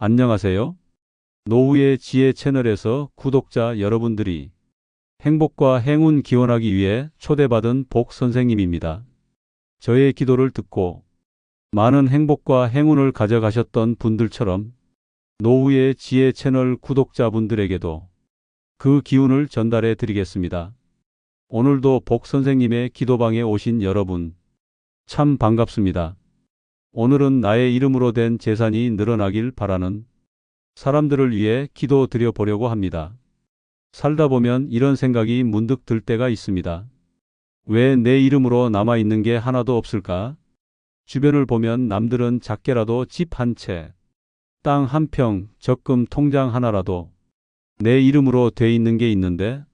안녕하세요. 노후의 지혜 채널에서 구독자 여러분들이 행복과 행운 기원하기 위해 초대받은 복 선생님입니다. 저의 기도를 듣고 많은 행복과 행운을 가져가셨던 분들처럼 노후의 지혜 채널 구독자분들에게도 그 기운을 전달해 드리겠습니다. 오늘도 복 선생님의 기도방에 오신 여러분, 참 반갑습니다. 오늘은 나의 이름으로 된 재산이 늘어나길 바라는 사람들을 위해 기도 드려 보려고 합니다. 살다 보면 이런 생각이 문득 들 때가 있습니다. 왜 내 이름으로 남아있는 게 하나도 없을까? 주변을 보면 남들은 작게라도 집 한 채, 땅 한 평, 적금 통장 하나라도 내 이름으로 돼 있는 게 있는데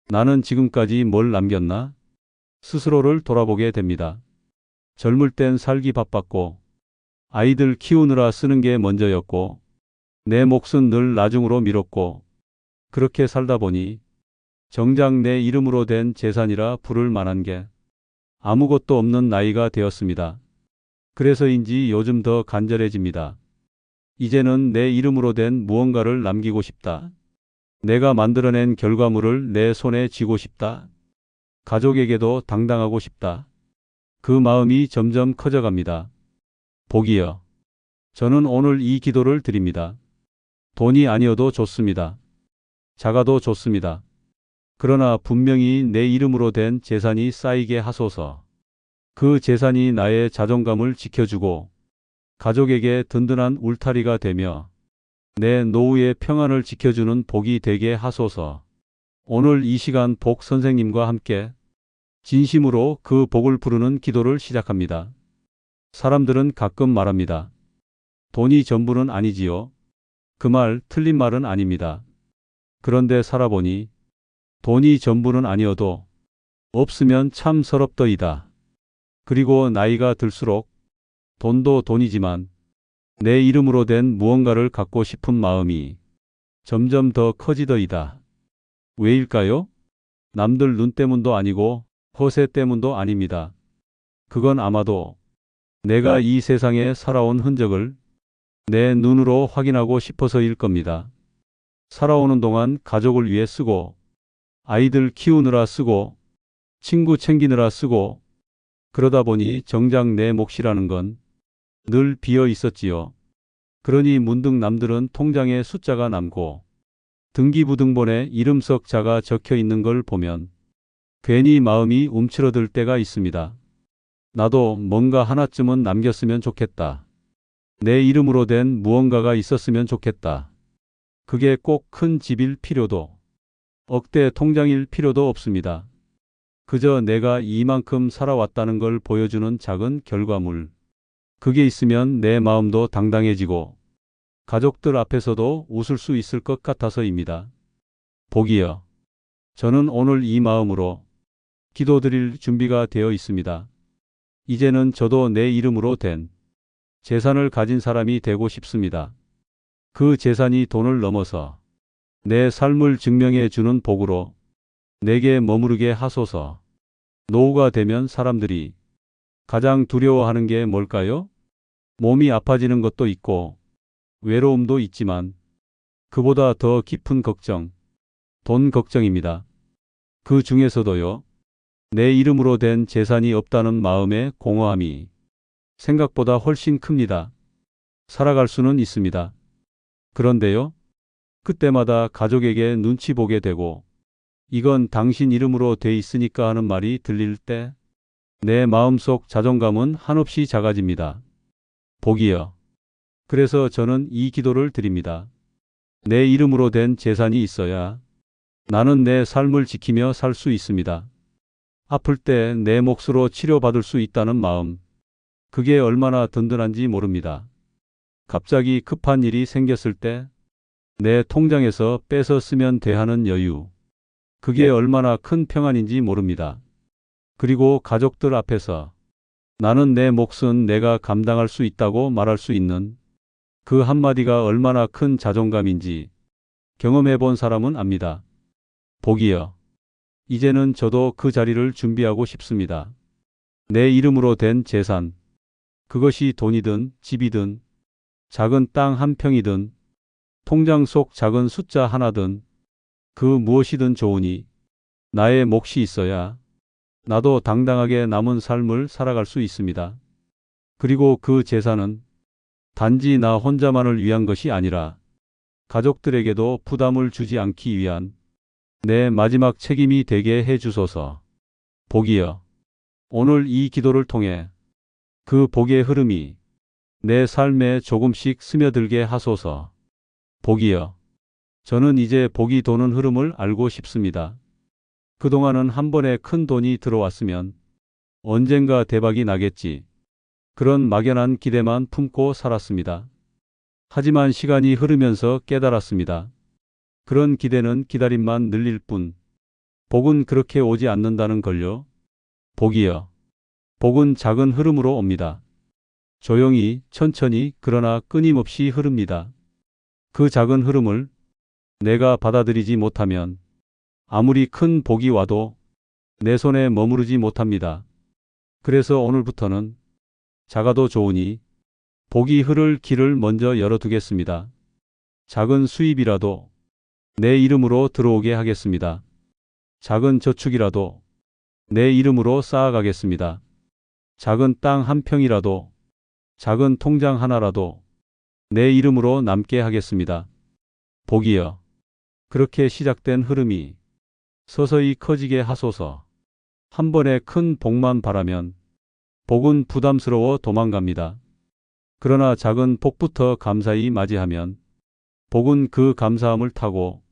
나는 지금까지 뭘 남겼나? 스스로를 돌아보게 됩니다. 젊을 땐 살기 바빴고 아이들 키우느라 쓰는 게 먼저였고 내 몫은 늘 나중으로 미뤘고 그렇게 살다 보니 정작 내 이름으로 된 재산이라 부를 만한 게 아무것도 없는 나이가 되었습니다. 그래서인지 요즘 더 간절해집니다. 이제는 내 이름으로 된 무언가를 남기고 싶다. 내가 만들어낸 결과물을 내 손에 쥐고 싶다. 가족에게도 당당하고 싶다. 그 마음이 점점 커져갑니다. 복이여. 저는 오늘 이 기도를 드립니다. 돈이 아니어도 좋습니다. 작아도 좋습니다. 그러나 분명히 내 이름으로 된 재산이 쌓이게 하소서. 그 재산이 나의 자존감을 지켜주고 가족에게 든든한 울타리가 되며 내 노후의 평안을 지켜주는 복이 되게 하소서. 오늘 이 시간 복 선생님과 함께 진심으로 그 복을 부르는 기도를 시작합니다. 사람들은 가끔 말합니다. 돈이 전부는 아니지요. 그 말 틀린 말은 아닙니다. 그런데 살아보니 돈이 전부는 아니어도 없으면 참 서럽더이다. 그리고 나이가 들수록 돈도 돈이지만 내 이름으로 된 무언가를 갖고 싶은 마음이 점점 더 커지더이다. 왜일까요? 남들 눈 때문도 아니고 허세 때문도 아닙니다. 그건 아마도 내가 이 세상에 살아온 흔적을 내 눈으로 확인하고 싶어서일 겁니다. 살아오는 동안 가족을 위해 쓰고 아이들 키우느라 쓰고 친구 챙기느라 쓰고 그러다 보니 정작 내 몫이라는 건 늘 비어 있었지요. 그러니 문득 남들은 통장에 숫자가 남고 등기부등본에 이름 석 자가 적혀 있는 걸 보면 괜히 마음이 움츠러들 때가 있습니다. 나도 뭔가 하나쯤은 남겼으면 좋겠다. 내 이름으로 된 무언가가 있었으면 좋겠다. 그게 꼭 큰 집일 필요도 억대 통장일 필요도 없습니다. 그저 내가 이만큼 살아왔다는 걸 보여주는 작은 결과물. 그게 있으면 내 마음도 당당해지고 가족들 앞에서도 웃을 수 있을 것 같아서입니다. 복이여. 저는 오늘 이 마음으로 기도드릴 준비가 되어 있습니다. 이제는 저도 내 이름으로 된 재산을 가진 사람이 되고 싶습니다. 그 재산이 돈을 넘어서 내 삶을 증명해 주는 복으로 내게 머무르게 하소서. 노후가 되면 사람들이 가장 두려워하는 게 뭘까요? 몸이 아파지는 것도 있고 외로움도 있지만 그보다 더 깊은 걱정, 돈 걱정입니다. 그 중에서도요, 내 이름으로 된 재산이 없다는 마음의 공허함이 생각보다 훨씬 큽니다. 살아갈 수는 있습니다. 그런데요, 그때마다 가족에게 눈치 보게 되고 이건 당신 이름으로 돼 있으니까 하는 말이 들릴 때 내 마음속 자존감은 한없이 작아집니다. 복이여. 그래서 저는 이 기도를 드립니다. 내 이름으로 된 재산이 있어야 나는 내 삶을 지키며 살 수 있습니다. 아플 때 내 몫으로 치료받을 수 있다는 마음. 그게 얼마나 든든한지 모릅니다. 갑자기 급한 일이 생겼을 때 내 통장에서 빼서 쓰면 돼 하는 여유. 그게 얼마나 큰 평안인지 모릅니다. 그리고 가족들 앞에서 나는 내 몫은 내가 감당할 수 있다고 말할 수 있는 그 한마디가 얼마나 큰 자존감인지 경험해 본 사람은 압니다. 복이여. 이제는 저도 그 자리를 준비하고 싶습니다. 내 이름으로 된 재산. 그것이 돈이든 집이든 작은 땅 한 평이든 통장 속 작은 숫자 하나든 그 무엇이든 좋으니 나의 몫이 있어야 나도 당당하게 남은 삶을 살아갈 수 있습니다. 그리고 그 재산은 단지 나 혼자만을 위한 것이 아니라 가족들에게도 부담을 주지 않기 위한 내 마지막 책임이 되게 해 주소서. 복이여. 오늘 이 기도를 통해 그 복의 흐름이 내 삶에 조금씩 스며들게 하소서. 복이여. 저는 이제 복이 도는 흐름을 알고 싶습니다. 그동안은 한 번에 큰 돈이 들어왔으면 언젠가 대박이 나겠지. 그런 막연한 기대만 품고 살았습니다. 하지만 시간이 흐르면서 깨달았습니다. 그런 기대는 기다림만 늘릴 뿐, 복은 그렇게 오지 않는다는 걸요. 복이여. 복은 작은 흐름으로 옵니다. 조용히, 천천히, 그러나 끊임없이 흐릅니다. 그 작은 흐름을 내가 받아들이지 못하면 아무리 큰 복이 와도 내 손에 머무르지 못합니다. 그래서 오늘부터는 작아도 좋으니 복이 흐를 길을 먼저 열어두겠습니다. 작은 수입이라도 내 이름으로 들어오게 하겠습니다. 작은 저축이라도 내 이름으로 쌓아가겠습니다. 작은 땅 한 평이라도, 작은 통장 하나라도 내 이름으로 남게 하겠습니다. 복이여. 그렇게 시작된 흐름이 서서히 커지게 하소서. 한 번에 큰 복만 바라면 복은 부담스러워 도망갑니다. 그러나 작은 복부터 감사히 맞이하면 복은 그 감사함을 타고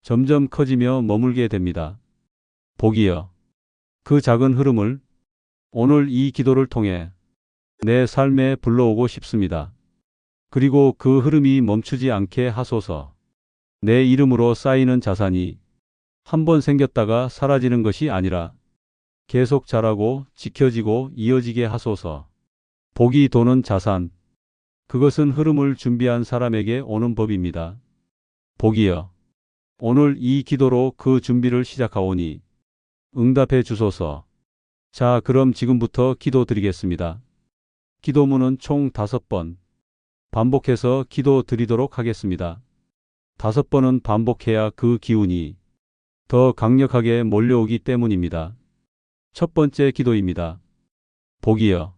점점 커지며 머물게 됩니다. 복이여. 그 작은 흐름을 오늘 이 기도를 통해 내 삶에 불러오고 싶습니다. 그리고 그 흐름이 멈추지 않게 하소서. 내 이름으로 쌓이는 자산이 한 번 생겼다가 사라지는 것이 아니라 계속 자라고 지켜지고 이어지게 하소서. 복이 도는 자산. 그것은 흐름을 준비한 사람에게 오는 법입니다. 복이여. 오늘 이 기도로 그 준비를 시작하오니 응답해 주소서. 자, 그럼 지금부터 기도 드리겠습니다. 기도문은 총 5번 반복해서 기도 드리도록 하겠습니다. 5번은 반복해야 그 기운이 더 강력하게 몰려오기 때문입니다. 첫 번째 기도입니다. 복이여.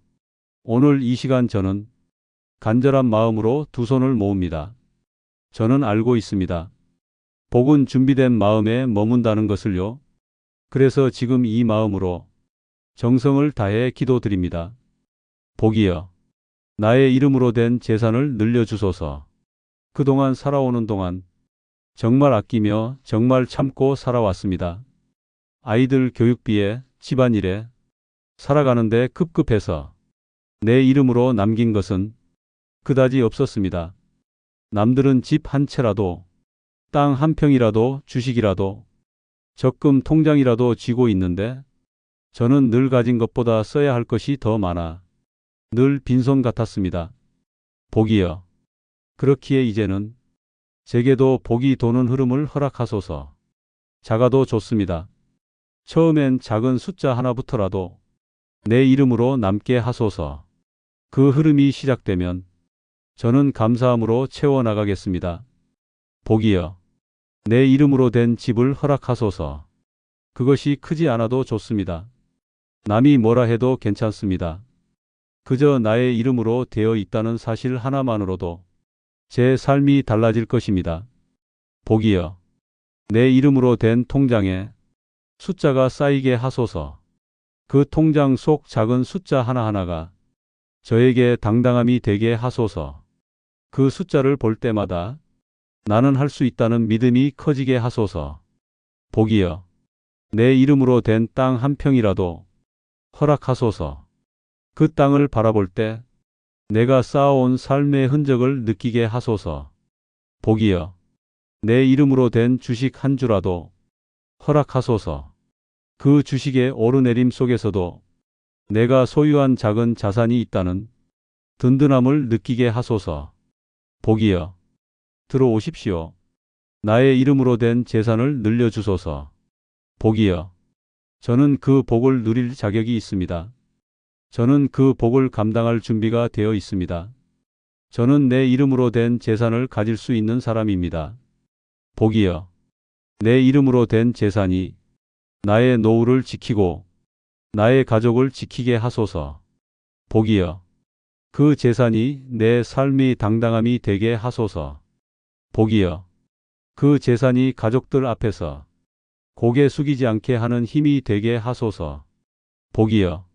오늘 이 시간 저는 간절한 마음으로 두 손을 모읍니다. 저는 알고 있습니다. 복은 준비된 마음에 머문다는 것을요. 그래서 지금 이 마음으로 정성을 다해 기도드립니다. 복이여. 나의 이름으로 된 재산을 늘려주소서. 그동안 살아오는 동안 정말 아끼며 정말 참고 살아왔습니다. 아이들 교육비에, 집안일에, 살아가는데 급급해서 내 이름으로 남긴 것은 그다지 없었습니다. 남들은 집 한 채라도, 땅 한 평이라도, 주식이라도, 적금 통장이라도 쥐고 있는데 저는 늘 가진 것보다 써야 할 것이 더 많아 늘 빈손 같았습니다. 복이여. 그렇기에 이제는 제게도 복이 도는 흐름을 허락하소서. 작아도 좋습니다. 처음엔 작은 숫자 하나부터라도 내 이름으로 남게 하소서. 그 흐름이 시작되면 저는 감사함으로 채워나가겠습니다. 복이여. 내 이름으로 된 집을 허락하소서. 그것이 크지 않아도 좋습니다. 남이 뭐라 해도 괜찮습니다. 그저 나의 이름으로 되어 있다는 사실 하나만으로도 제 삶이 달라질 것입니다. 복이여. 내 이름으로 된 통장에 숫자가 쌓이게 하소서. 그 통장 속 작은 숫자 하나하나가 저에게 당당함이 되게 하소서. 그 숫자를 볼 때마다 나는 할 수 있다는 믿음이 커지게 하소서. 복이여. 내 이름으로 된 땅 한 평이라도 허락하소서. 그 땅을 바라볼 때 내가 쌓아온 삶의 흔적을 느끼게 하소서. 복이여. 내 이름으로 된 주식 한 주라도 허락하소서. 그 주식의 오르내림 속에서도 내가 소유한 작은 자산이 있다는 든든함을 느끼게 하소서. 복이여. 들어오십시오. 나의 이름으로 된 재산을 늘려주소서. 복이여. 저는 그 복을 누릴 자격이 있습니다. 저는 그 복을 감당할 준비가 되어 있습니다. 저는 내 이름으로 된 재산을 가질 수 있는 사람입니다. 복이여. 내 이름으로 된 재산이 나의 노후를 지키고 나의 가족을 지키게 하소서. 복이여. 그 재산이 내 삶의 당당함이 되게 하소서. 복이여. 그 재산이 가족들 앞에서 고개 숙이지 않게 하는 힘이 되게 하소서. 복이여.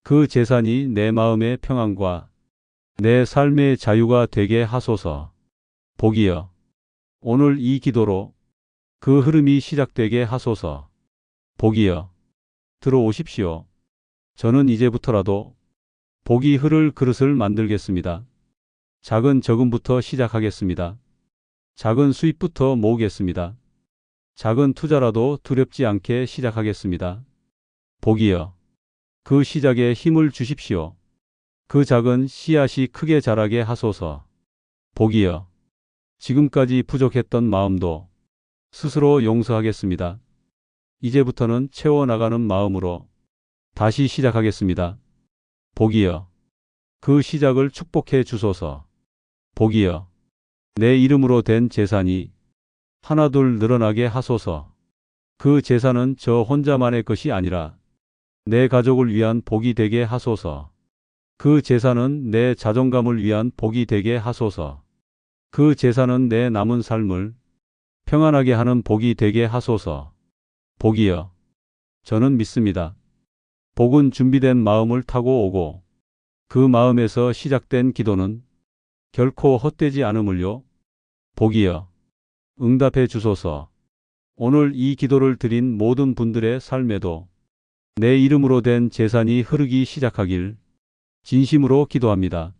그 재산이 내 마음의 평안과 내 삶의 자유가 되게 하소서. 복이여. 오늘 이 기도로 그 흐름이 시작되게 하소서. 복이여. 들어오십시오. 저는 이제부터라도 복이 흐를 그릇을 만들겠습니다. 작은 저금부터 시작하겠습니다. 작은 수입부터 모으겠습니다. 작은 투자라도 두렵지 않게 시작하겠습니다. 복이여. 그 시작에 힘을 주십시오. 그 작은 씨앗이 크게 자라게 하소서. 복이여. 지금까지 부족했던 마음도 스스로 용서하겠습니다. 이제부터는 채워나가는 마음으로 다시 시작하겠습니다. 복이여. 그 시작을 축복해 주소서. 복이여. 내 이름으로 된 재산이 하나둘 늘어나게 하소서. 그 재산은 저 혼자만의 것이 아니라 내 가족을 위한 복이 되게 하소서. 그 재산은 내 자존감을 위한 복이 되게 하소서. 그 재산은 내 남은 삶을 평안하게 하는 복이 되게 하소서. 복이여. 저는 믿습니다. 복은 준비된 마음을 타고 오고 그 마음에서 시작된 기도는 결코 헛되지 않음을요. 복이여. 응답해 주소서. 오늘 이 기도를 드린 모든 분들의 삶에도 내 이름으로 된 재산이 흐르기 시작하길 진심으로 기도합니다.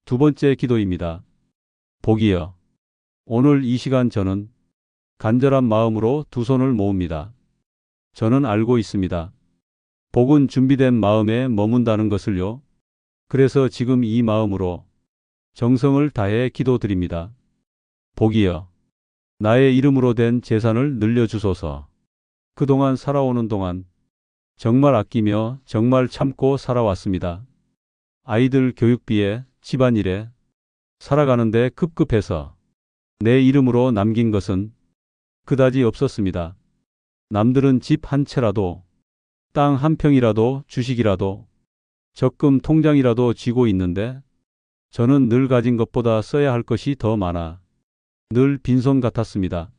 두 번째 기도입니다. 복이여. 오늘 이 시간 저는 간절한 마음으로 두 손을 모읍니다. 저는 알고 있습니다. 복은 준비된 마음에 머문다는 것을요. 그래서 지금 이 마음으로 정성을 다해 기도드립니다. 복이여. 나의 이름으로 된 재산을 늘려주소서. 그동안 살아오는 동안 정말 아끼며 정말 참고 살아왔습니다. 아이들 교육비에 집안일에 살아가는데 급급해서 내 이름으로 남긴 것은 그다지 없었습니다. 남들은 집 한 채라도 땅 한 평이라도 주식이라도 적금 통장이라도 쥐고 있는데 저는 늘 가진 것보다 써야 할 것이 더 많아 늘 빈손 같았습니다.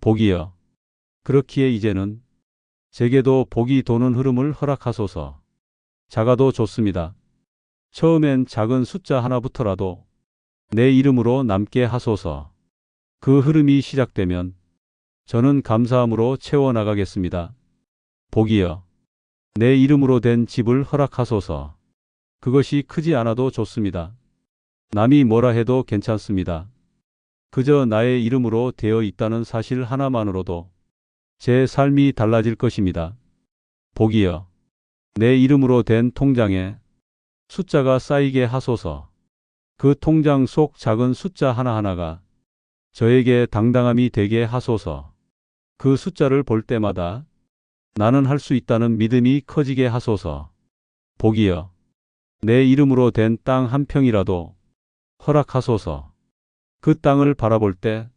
복이여. 그렇기에 이제는 제게도 복이 도는 흐름을 허락하소서. 작아도 좋습니다. 처음엔 작은 숫자 하나부터라도 내 이름으로 남게 하소서. 그 흐름이 시작되면 저는 감사함으로 채워나가겠습니다. 복이여. 내 이름으로 된 집을 허락하소서. 그것이 크지 않아도 좋습니다. 남이 뭐라 해도 괜찮습니다. 그저 나의 이름으로 되어 있다는 사실 하나만으로도 제 삶이 달라질 것입니다. 복이여. 내 이름으로 된 통장에 숫자가 쌓이게 하소서. 그 통장 속 작은 숫자 하나하나가 저에게 당당함이 되게 하소서. 그 숫자를 볼 때마다 나는 할 수 있다는 믿음이 커지게 하소서. 복이여. 내 이름으로 된 땅 한 평이라도 허락하소서. 그 땅을 바라볼 때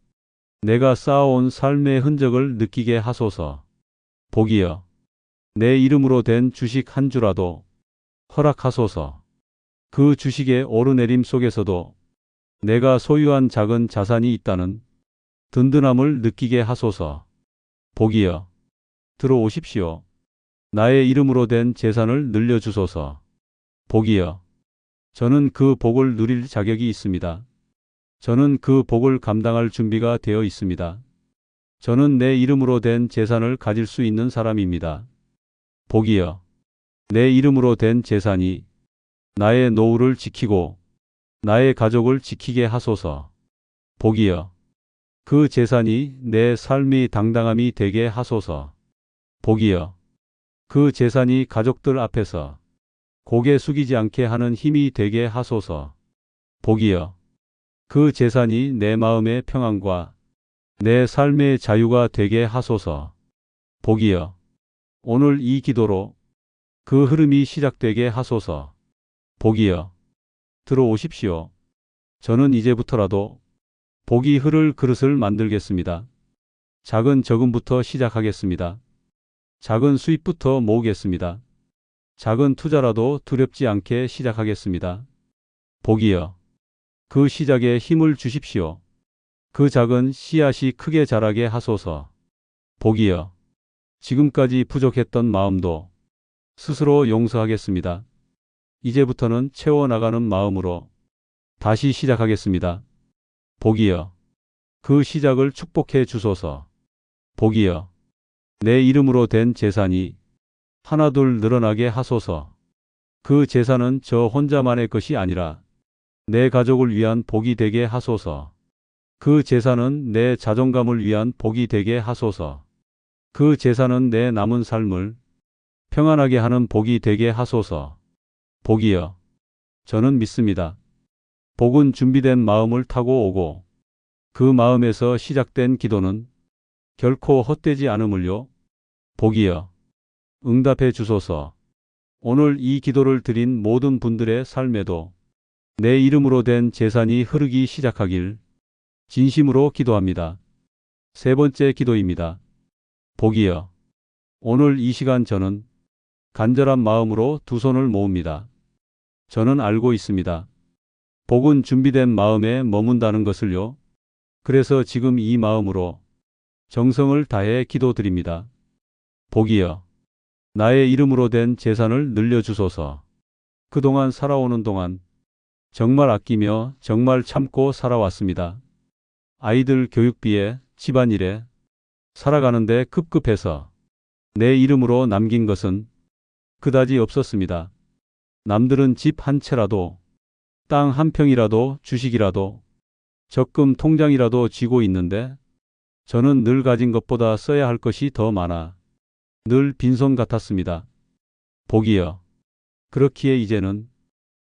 내가 쌓아온 삶의 흔적을 느끼게 하소서. 복이여. 내 이름으로 된 주식 한 주라도 허락하소서. 그 주식의 오르내림 속에서도 내가 소유한 작은 자산이 있다는 든든함을 느끼게 하소서. 복이여. 들어오십시오. 나의 이름으로 된 재산을 늘려주소서. 복이여. 저는 그 복을 누릴 자격이 있습니다. 저는 그 복을 감당할 준비가 되어 있습니다. 저는 내 이름으로 된 재산을 가질 수 있는 사람입니다. 복이여. 내 이름으로 된 재산이 나의 노후를 지키고 나의 가족을 지키게 하소서. 복이여. 그 재산이 내 삶의 당당함이 되게 하소서. 복이여. 그 재산이 가족들 앞에서 고개 숙이지 않게 하는 힘이 되게 하소서. 복이여. 그 재산이 내 마음의 평안과 내 삶의 자유가 되게 하소서. 복이여. 오늘 이 기도로 그 흐름이 시작되게 하소서. 복이여. 들어오십시오. 저는 이제부터라도 복이 흐를 그릇을 만들겠습니다. 작은 저금부터 시작하겠습니다. 작은 수입부터 모으겠습니다. 작은 투자라도 두렵지 않게 시작하겠습니다. 복이여, 그 시작에 힘을 주십시오. 그 작은 씨앗이 크게 자라게 하소서. 복이여, 지금까지 부족했던 마음도 스스로 용서하겠습니다. 이제부터는 채워나가는 마음으로 다시 시작하겠습니다. 복이여, 그 시작을 축복해 주소서. 복이여, 내 이름으로 된 재산이 하나둘 늘어나게 하소서. 그 재산은 저 혼자만의 것이 아니라 내 가족을 위한 복이 되게 하소서. 그 재산은 내 자존감을 위한 복이 되게 하소서. 그 재산은 내 남은 삶을 평안하게 하는 복이 되게 하소서. 복이여, 저는 믿습니다. 복은 준비된 마음을 타고 오고 그 마음에서 시작된 기도는 결코 헛되지 않음을요. 복이여, 응답해 주소서. 오늘 이 기도를 드린 모든 분들의 삶에도 내 이름으로 된 재산이 흐르기 시작하길 진심으로 기도합니다. 세 번째 기도입니다. 복이여, 오늘 이 시간 저는 간절한 마음으로 두 손을 모읍니다. 저는 알고 있습니다. 복은 준비된 마음에 머문다는 것을요. 그래서 지금 이 마음으로 정성을 다해 기도드립니다. 복이여, 나의 이름으로 된 재산을 늘려주소서. 그동안 살아오는 동안 정말 아끼며 정말 참고 살아왔습니다. 아이들 교육비에, 집안일에, 살아가는데 급급해서 내 이름으로 남긴 것은 그다지 없었습니다. 남들은 집 한 채라도, 땅 한 평이라도, 주식이라도, 적금 통장이라도 쥐고 있는데 저는 늘 가진 것보다 써야 할 것이 더 많아 늘 빈손 같았습니다. 복이여, 그렇기에 이제는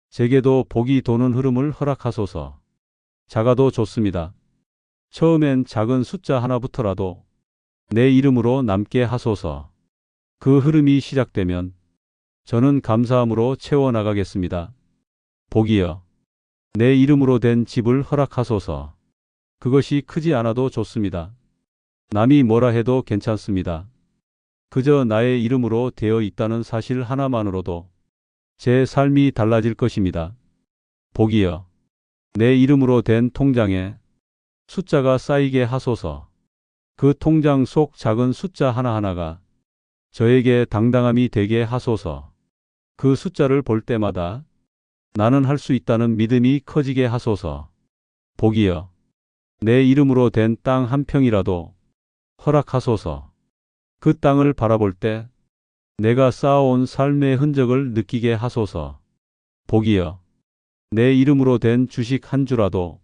제게도 복이 도는 흐름을 허락하소서. 작아도 좋습니다. 처음엔 작은 숫자 하나부터라도 내 이름으로 남게 하소서. 그 흐름이 시작되면 저는 감사함으로 채워나가겠습니다. 복이여, 내 이름으로 된 집을 허락하소서. 그것이 크지 않아도 좋습니다. 남이 뭐라 해도 괜찮습니다. 그저 나의 이름으로 되어 있다는 사실 하나만으로도 제 삶이 달라질 것입니다. 복이여, 내 이름으로 된 통장에 숫자가 쌓이게 하소서. 그 통장 속 작은 숫자 하나하나가 저에게 당당함이 되게 하소서. 그 숫자를 볼 때마다 나는 할 수 있다는 믿음이 커지게 하소서. 복이여, 내 이름으로 된 땅 한 평이라도 허락하소서. 그 땅을 바라볼 때 내가 쌓아온 삶의 흔적을 느끼게 하소서. 복이여, 내 이름으로 된 주식 한 주라도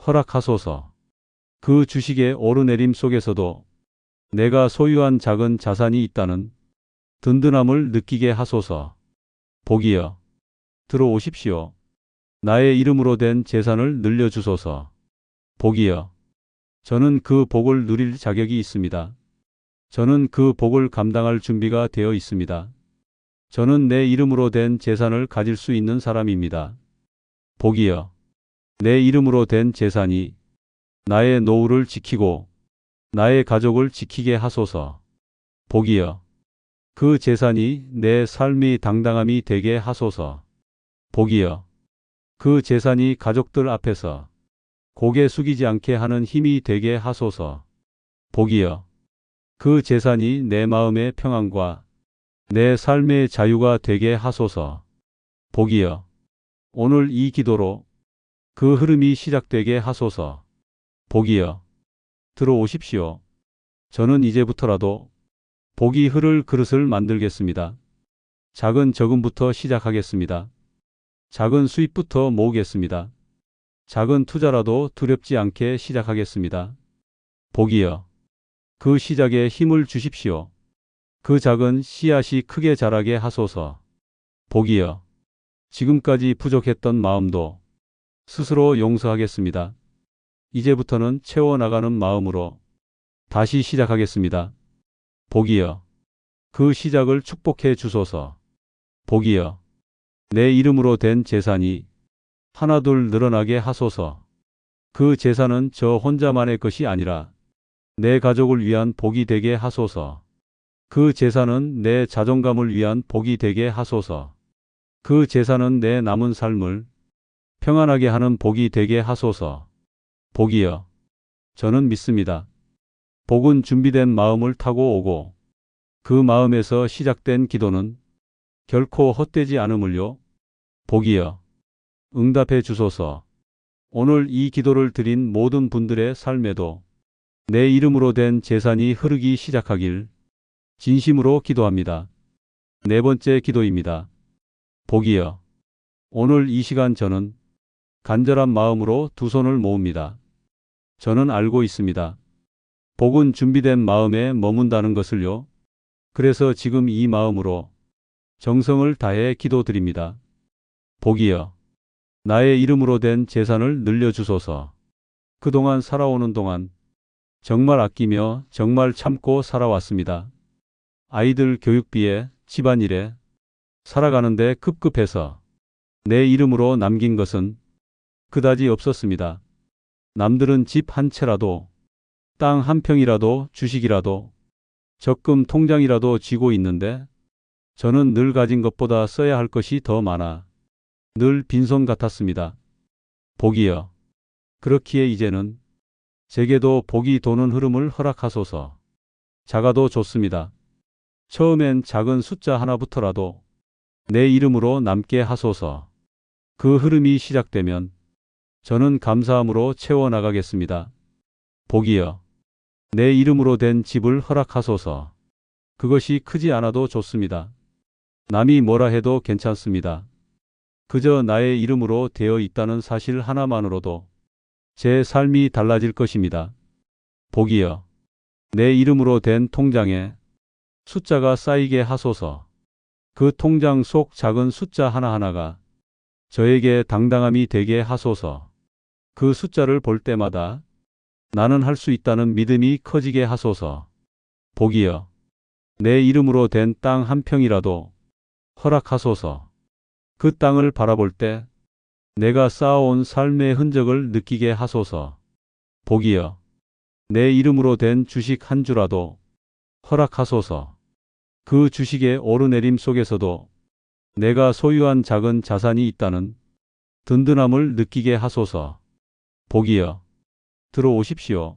허락하소서. 그 주식의 오르내림 속에서도 내가 소유한 작은 자산이 있다는 든든함을 느끼게 하소서. 복이여, 들어오십시오. 나의 이름으로 된 재산을 늘려주소서. 복이여, 저는 그 복을 누릴 자격이 있습니다. 저는 그 복을 감당할 준비가 되어 있습니다. 저는 내 이름으로 된 재산을 가질 수 있는 사람입니다. 복이여, 내 이름으로 된 재산이 나의 노후를 지키고 나의 가족을 지키게 하소서. 복이여, 그 재산이 내 삶의 당당함이 되게 하소서. 복이여, 그 재산이 가족들 앞에서 고개 숙이지 않게 하는 힘이 되게 하소서. 복이여, 그 재산이 내 마음의 평안과 내 삶의 자유가 되게 하소서. 복이여, 오늘 이 기도로 그 흐름이 시작되게 하소서. 복이여, 들어오십시오. 저는 이제부터라도 복이 흐를 그릇을 만들겠습니다. 작은 저금부터 시작하겠습니다. 작은 수입부터 모으겠습니다. 작은 투자라도 두렵지 않게 시작하겠습니다. 복이여, 그 시작에 힘을 주십시오. 그 작은 씨앗이 크게 자라게 하소서. 복이여, 지금까지 부족했던 마음도 스스로 용서하겠습니다. 이제부터는 채워나가는 마음으로 다시 시작하겠습니다. 복이여, 그 시작을 축복해 주소서. 복이여, 내 이름으로 된 재산이 하나둘 늘어나게 하소서. 그 재산은 저 혼자만의 것이 아니라 내 가족을 위한 복이 되게 하소서. 그 재산은 내 자존감을 위한 복이 되게 하소서. 그 재산은 내 남은 삶을 평안하게 하는 복이 되게 하소서. 복이여. 저는 믿습니다. 복은 준비된 마음을 타고 오고 그 마음에서 시작된 기도는 결코 헛되지 않음을요. 복이여. 응답해 주소서. 오늘 이 기도를 드린 모든 분들의 삶에도 내 이름으로 된 재산이 흐르기 시작하길 진심으로 기도합니다. 네 번째 기도입니다. 복이여. 오늘 이 시간 저는 간절한 마음으로 두 손을 모읍니다. 저는 알고 있습니다. 복은 준비된 마음에 머문다는 것을요. 그래서 지금 이 마음으로 정성을 다해 기도드립니다. 복이여. 나의 이름으로 된 재산을 늘려주소서. 그동안 살아오는 동안 정말 아끼며 정말 참고 살아왔습니다. 아이들 교육비에, 집안일에, 살아가는데 급급해서 내 이름으로 남긴 것은 그다지 없었습니다. 남들은 집 한 채라도, 땅 한 평이라도, 주식이라도, 적금 통장이라도 쥐고 있는데 저는 늘 가진 것보다 써야 할 것이 더 많아 늘 빈손 같았습니다. 복이여. 그렇기에 이제는 제게도 복이 도는 흐름을 허락하소서. 작아도 좋습니다. 처음엔 작은 숫자 하나부터라도 내 이름으로 남게 하소서. 그 흐름이 시작되면 저는 감사함으로 채워나가겠습니다. 복이여. 내 이름으로 된 집을 허락하소서. 그것이 크지 않아도 좋습니다. 남이 뭐라 해도 괜찮습니다. 그저 나의 이름으로 되어 있다는 사실 하나만으로도 제 삶이 달라질 것입니다. 복이여. 내 이름으로 된 통장에 숫자가 쌓이게 하소서. 그 통장 속 작은 숫자 하나하나가 저에게 당당함이 되게 하소서. 그 숫자를 볼 때마다 나는 할 수 있다는 믿음이 커지게 하소서. 복이여. 내 이름으로 된 땅 한 평이라도 허락하소서. 그 땅을 바라볼 때 내가 쌓아온 삶의 흔적을 느끼게 하소서. 복이여. 내 이름으로 된 주식 한 주라도 허락하소서. 그 주식의 오르내림 속에서도 내가 소유한 작은 자산이 있다는 든든함을 느끼게 하소서. 복이여. 들어오십시오.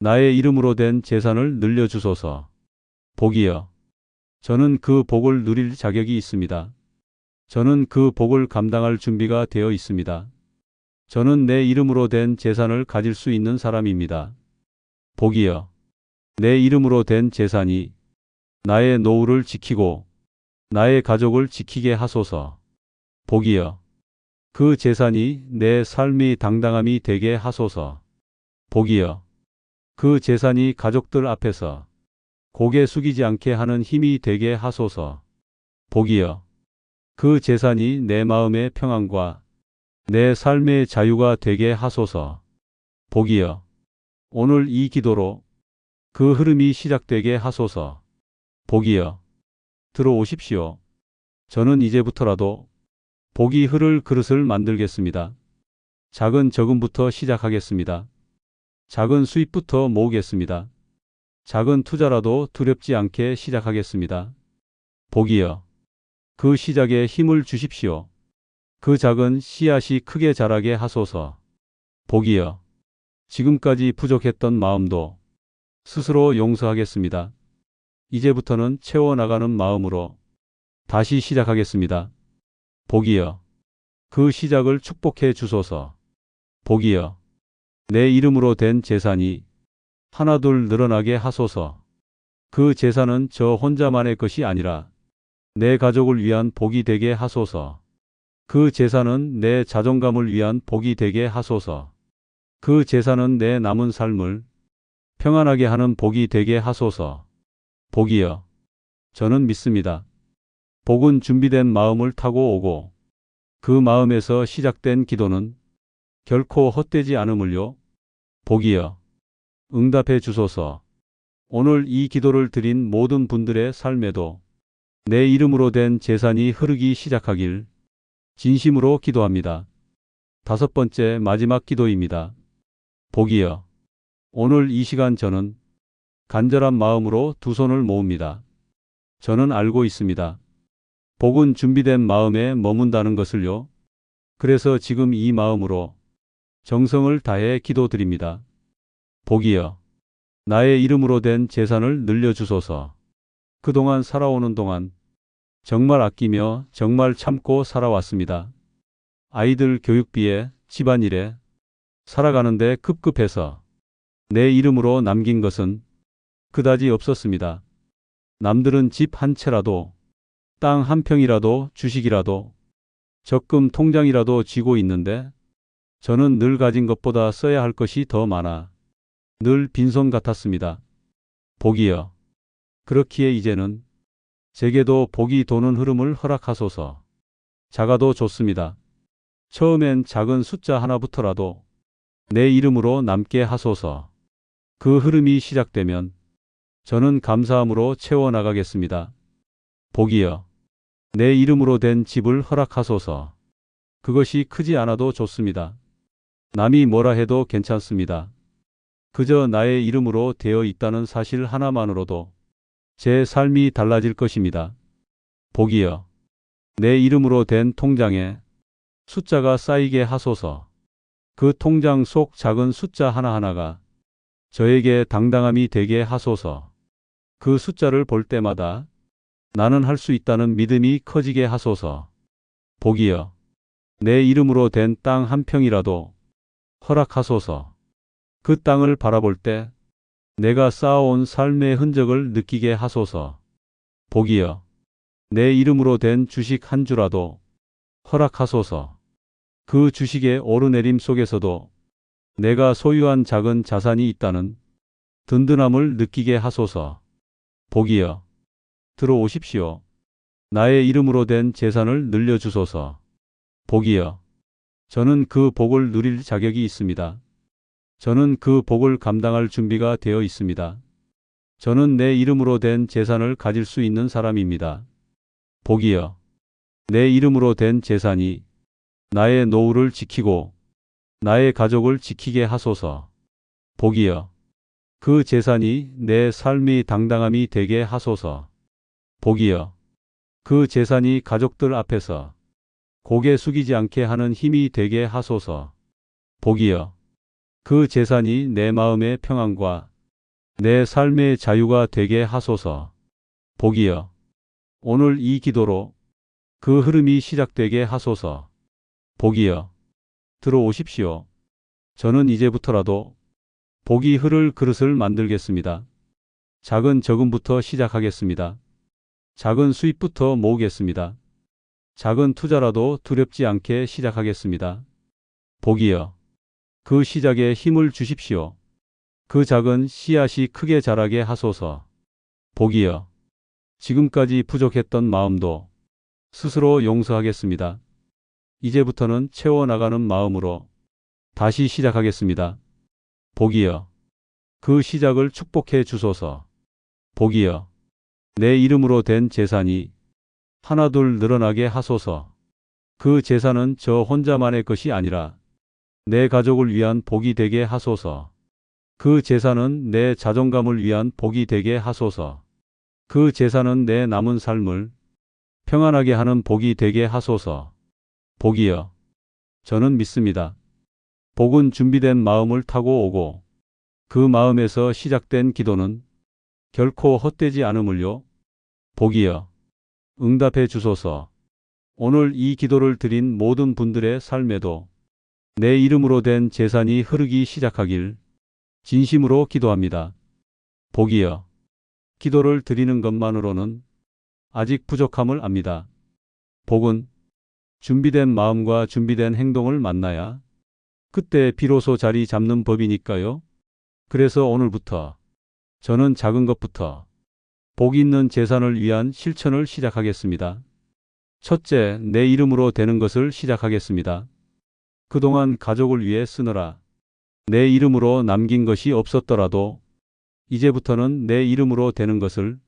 나의 이름으로 된 재산을 늘려주소서. 복이여. 저는 그 복을 누릴 자격이 있습니다. 저는 그 복을 감당할 준비가 되어 있습니다. 저는 내 이름으로 된 재산을 가질 수 있는 사람입니다. 복이여. 내 이름으로 된 재산이 나의 노후를 지키고 나의 가족을 지키게 하소서. 복이여. 그 재산이 내 삶의 당당함이 되게 하소서. 복이여. 그 재산이 가족들 앞에서 고개 숙이지 않게 하는 힘이 되게 하소서. 복이여. 그 재산이 내 마음의 평안과 내 삶의 자유가 되게 하소서. 복이여. 오늘 이 기도로 그 흐름이 시작되게 하소서. 복이여. 들어오십시오. 저는 이제부터라도 복이 흐를 그릇을 만들겠습니다. 작은 저금부터 시작하겠습니다. 작은 수입부터 모으겠습니다. 작은 투자라도 두렵지 않게 시작하겠습니다. 복이여. 그 시작에 힘을 주십시오. 그 작은 씨앗이 크게 자라게 하소서. 복이여. 지금까지 부족했던 마음도 스스로 용서하겠습니다. 이제부터는 채워나가는 마음으로 다시 시작하겠습니다. 복이여. 그 시작을 축복해 주소서. 복이여. 내 이름으로 된 재산이 하나둘 늘어나게 하소서. 그 재산은 저 혼자만의 것이 아니라 내 가족을 위한 복이 되게 하소서. 그 재산은 내 자존감을 위한 복이 되게 하소서. 그 재산은 내 남은 삶을 평안하게 하는 복이 되게 하소서. 복이여. 저는 믿습니다. 복은 준비된 마음을 타고 오고 그 마음에서 시작된 기도는 결코 헛되지 않음을요. 복이여. 응답해 주소서. 오늘 이 기도를 드린 모든 분들의 삶에도 내 이름으로 된 재산이 흐르기 시작하길 진심으로 기도합니다. 5번째 마지막 기도입니다. 복이여. 오늘 이 시간 저는 간절한 마음으로 두 손을 모읍니다. 저는 알고 있습니다. 복은 준비된 마음에 머문다는 것을요. 그래서 지금 이 마음으로 정성을 다해 기도드립니다. 복이여. 나의 이름으로 된 재산을 늘려주소서. 그동안 살아오는 동안 정말 아끼며 정말 참고 살아왔습니다. 아이들 교육비에 집안일에 살아가는데 급급해서 내 이름으로 남긴 것은 그다지 없었습니다. 남들은 집 한 채라도 땅 한 평이라도 주식이라도 적금 통장이라도 쥐고 있는데 저는 늘 가진 것보다 써야 할 것이 더 많아 늘 빈손 같았습니다. 복이여. 그렇기에 이제는 제게도 복이 도는 흐름을 허락하소서. 작아도 좋습니다. 처음엔 작은 숫자 하나부터라도 내 이름으로 남게 하소서. 그 흐름이 시작되면 저는 감사함으로 채워나가겠습니다. 복이여. 내 이름으로 된 집을 허락하소서. 그것이 크지 않아도 좋습니다. 남이 뭐라 해도 괜찮습니다. 그저 나의 이름으로 되어 있다는 사실 하나만으로도 제 삶이 달라질 것입니다. 복이여. 내 이름으로 된 통장에 숫자가 쌓이게 하소서. 그 통장 속 작은 숫자 하나하나가 저에게 당당함이 되게 하소서. 그 숫자를 볼 때마다 나는 할 수 있다는 믿음이 커지게 하소서. 복이여. 내 이름으로 된 땅 한 평이라도 허락하소서. 그 땅을 바라볼 때 내가 쌓아온 삶의 흔적을 느끼게 하소서. 복이여. 내 이름으로 된 주식 한 주라도 허락하소서. 그 주식의 오르내림 속에서도 내가 소유한 작은 자산이 있다는 든든함을 느끼게 하소서. 복이여. 들어오십시오. 나의 이름으로 된 재산을 늘려주소서. 복이여. 저는 그 복을 누릴 자격이 있습니다. 저는 그 복을 감당할 준비가 되어 있습니다. 저는 내 이름으로 된 재산을 가질 수 있는 사람입니다. 복이여. 내 이름으로 된 재산이 나의 노후를 지키고 나의 가족을 지키게 하소서. 복이여. 그 재산이 내 삶의 당당함이 되게 하소서. 복이여. 그 재산이 가족들 앞에서 고개 숙이지 않게 하는 힘이 되게 하소서. 복이여. 그 재산이 내 마음의 평안과 내 삶의 자유가 되게 하소서. 복이여. 오늘 이 기도로 그 흐름이 시작되게 하소서. 복이여. 들어오십시오. 저는 이제부터라도 복이 흐를 그릇을 만들겠습니다. 작은 저금부터 시작하겠습니다. 작은 수입부터 모으겠습니다. 작은 투자라도 두렵지 않게 시작하겠습니다. 복이여. 그 시작에 힘을 주십시오. 그 작은 씨앗이 크게 자라게 하소서. 복이여. 지금까지 부족했던 마음도 스스로 용서하겠습니다. 이제부터는 채워나가는 마음으로 다시 시작하겠습니다. 복이여. 그 시작을 축복해 주소서. 복이여. 내 이름으로 된 재산이 하나둘 늘어나게 하소서. 그 재산은 저 혼자만의 것이 아니라 내 가족을 위한 복이 되게 하소서. 그 재산은 내 자존감을 위한 복이 되게 하소서. 그 재산은 내 남은 삶을 평안하게 하는 복이 되게 하소서. 복이여. 저는 믿습니다. 복은 준비된 마음을 타고 오고 그 마음에서 시작된 기도는 결코 헛되지 않음을요. 복이여. 응답해 주소서. 오늘 이 기도를 드린 모든 분들의 삶에도 내 이름으로 된 재산이 흐르기 시작하길 진심으로 기도합니다. 복이여. 기도를 드리는 것만으로는 아직 부족함을 압니다. 복은 준비된 마음과 준비된 행동을 만나야 그때 비로소 자리 잡는 법이니까요. 그래서 오늘부터 저는 작은 것부터 복 있는 재산을 위한 실천을 시작하겠습니다. 첫째, 내 이름으로 되는 것을 시작하겠습니다. 그동안 가족을 위해 쓰느라 내 이름으로 남긴 것이 없었더라도 이제부터는 내 이름으로 되는 것을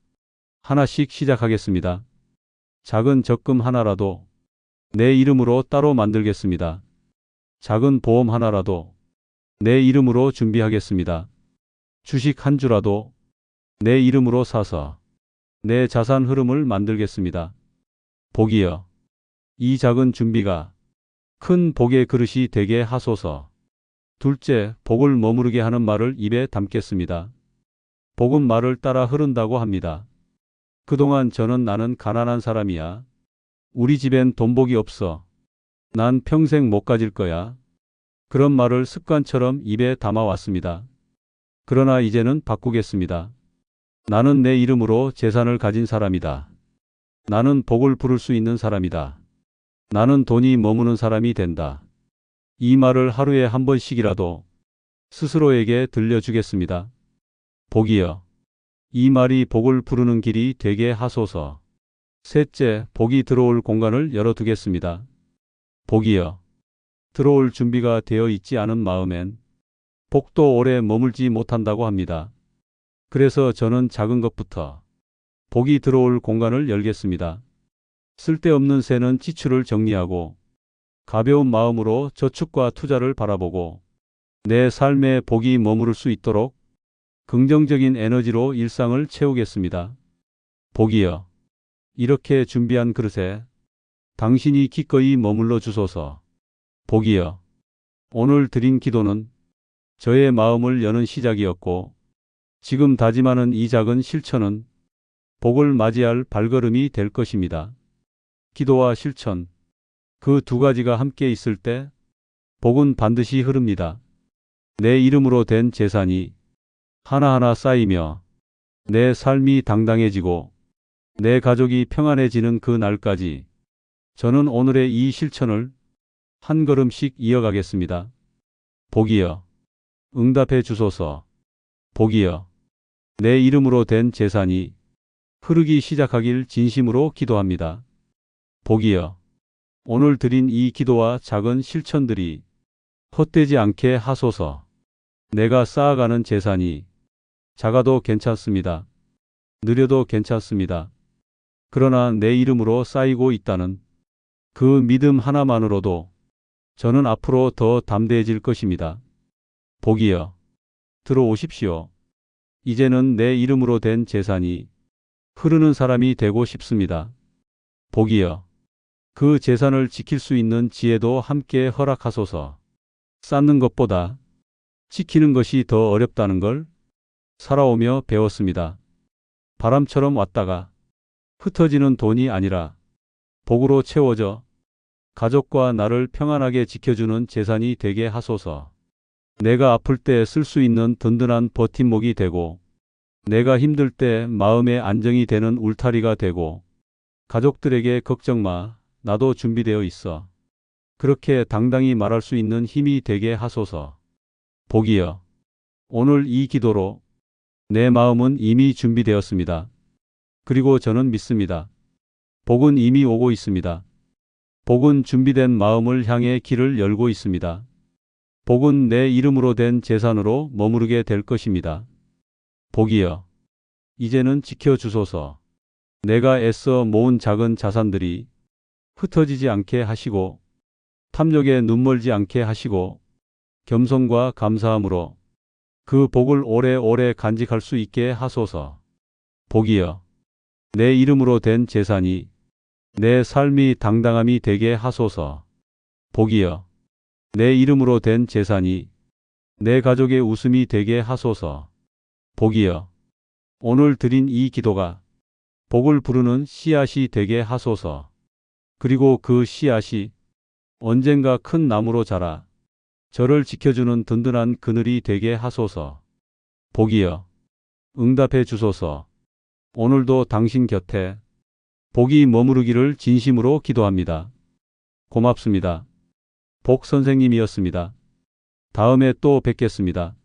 하나씩 시작하겠습니다. 작은 적금 하나라도 내 이름으로 따로 만들겠습니다. 작은 보험 하나라도 내 이름으로 준비하겠습니다. 주식 한 주라도 내 이름으로 사서 내 자산 흐름을 만들겠습니다. 복이여. 이 작은 준비가 큰 복의 그릇이 되게 하소서. 둘째, 복을 머무르게 하는 말을 입에 담겠습니다. 복은 말을 따라 흐른다고 합니다. 그동안 저는 나는 가난한 사람이야. 우리 집엔 돈복이 없어. 난 평생 못 가질 거야. 그런 말을 습관처럼 입에 담아왔습니다. 그러나 이제는 바꾸겠습니다. 나는 내 이름으로 재산을 가진 사람이다. 나는 복을 부를 수 있는 사람이다. 나는 돈이 머무는 사람이 된다. 이 말을 하루에 한 번씩이라도 스스로에게 들려주겠습니다. 복이여. 이 말이 복을 부르는 길이 되게 하소서. 셋째, 복이 들어올 공간을 열어두겠습니다. 복이여. 들어올 준비가 되어 있지 않은 마음엔 복도 오래 머물지 못한다고 합니다. 그래서 저는 작은 것부터 복이 들어올 공간을 열겠습니다. 쓸데없는 새는 지출을 정리하고 가벼운 마음으로 저축과 투자를 바라보고 내 삶에 복이 머무를 수 있도록 긍정적인 에너지로 일상을 채우겠습니다. 복이여. 이렇게 준비한 그릇에 당신이 기꺼이 머물러 주소서. 복이여. 오늘 드린 기도는 저의 마음을 여는 시작이었고 지금 다짐하는 이 작은 실천은 복을 맞이할 발걸음이 될 것입니다. 기도와 실천, 그 두 가지가 함께 있을 때 복은 반드시 흐릅니다. 내 이름으로 된 재산이 하나하나 쌓이며 내 삶이 당당해지고 내 가족이 평안해지는 그 날까지 저는 오늘의 이 실천을 한 걸음씩 이어가겠습니다. 복이여. 응답해 주소서. 복이여. 내 이름으로 된 재산이 흐르기 시작하길 진심으로 기도합니다. 복이여. 오늘 드린 이 기도와 작은 실천들이 헛되지 않게 하소서. 내가 쌓아가는 재산이 작아도 괜찮습니다. 느려도 괜찮습니다. 그러나 내 이름으로 쌓이고 있다는 그 믿음 하나만으로도 저는 앞으로 더 담대해질 것입니다. 복이여. 들어오십시오. 이제는 내 이름으로 된 재산이 흐르는 사람이 되고 싶습니다. 복이여. 그 재산을 지킬 수 있는 지혜도 함께 허락하소서. 쌓는 것보다 지키는 것이 더 어렵다는 걸 살아오며 배웠습니다. 바람처럼 왔다가 흩어지는 돈이 아니라 복으로 채워져 가족과 나를 평안하게 지켜주는 재산이 되게 하소서. 내가 아플 때 쓸 수 있는 든든한 버팀목이 되고 내가 힘들 때 마음의 안정이 되는 울타리가 되고 가족들에게 걱정 마. 나도 준비되어 있어. 그렇게 당당히 말할 수 있는 힘이 되게 하소서. 복이여. 오늘 이 기도로 내 마음은 이미 준비되었습니다. 그리고 저는 믿습니다. 복은 이미 오고 있습니다. 복은 준비된 마음을 향해 길을 열고 있습니다. 복은 내 이름으로 된 재산으로 머무르게 될 것입니다. 복이여. 이제는 지켜주소서. 내가 애써 모은 작은 자산들이 흩어지지 않게 하시고 탐욕에 눈멀지 않게 하시고 겸손과 감사함으로 그 복을 오래오래 간직할 수 있게 하소서. 복이여. 내 이름으로 된 재산이 내 삶이 당당함이 되게 하소서. 복이여. 내 이름으로 된 재산이 내 가족의 웃음이 되게 하소서. 복이여. 오늘 드린 이 기도가 복을 부르는 씨앗이 되게 하소서. 그리고 그 씨앗이 언젠가 큰 나무로 자라 저를 지켜주는 든든한 그늘이 되게 하소서. 복이여. 응답해 주소서. 오늘도 당신 곁에 복이 머무르기를 진심으로 기도합니다. 고맙습니다. 복 선생님이었습니다. 다음에 또 뵙겠습니다.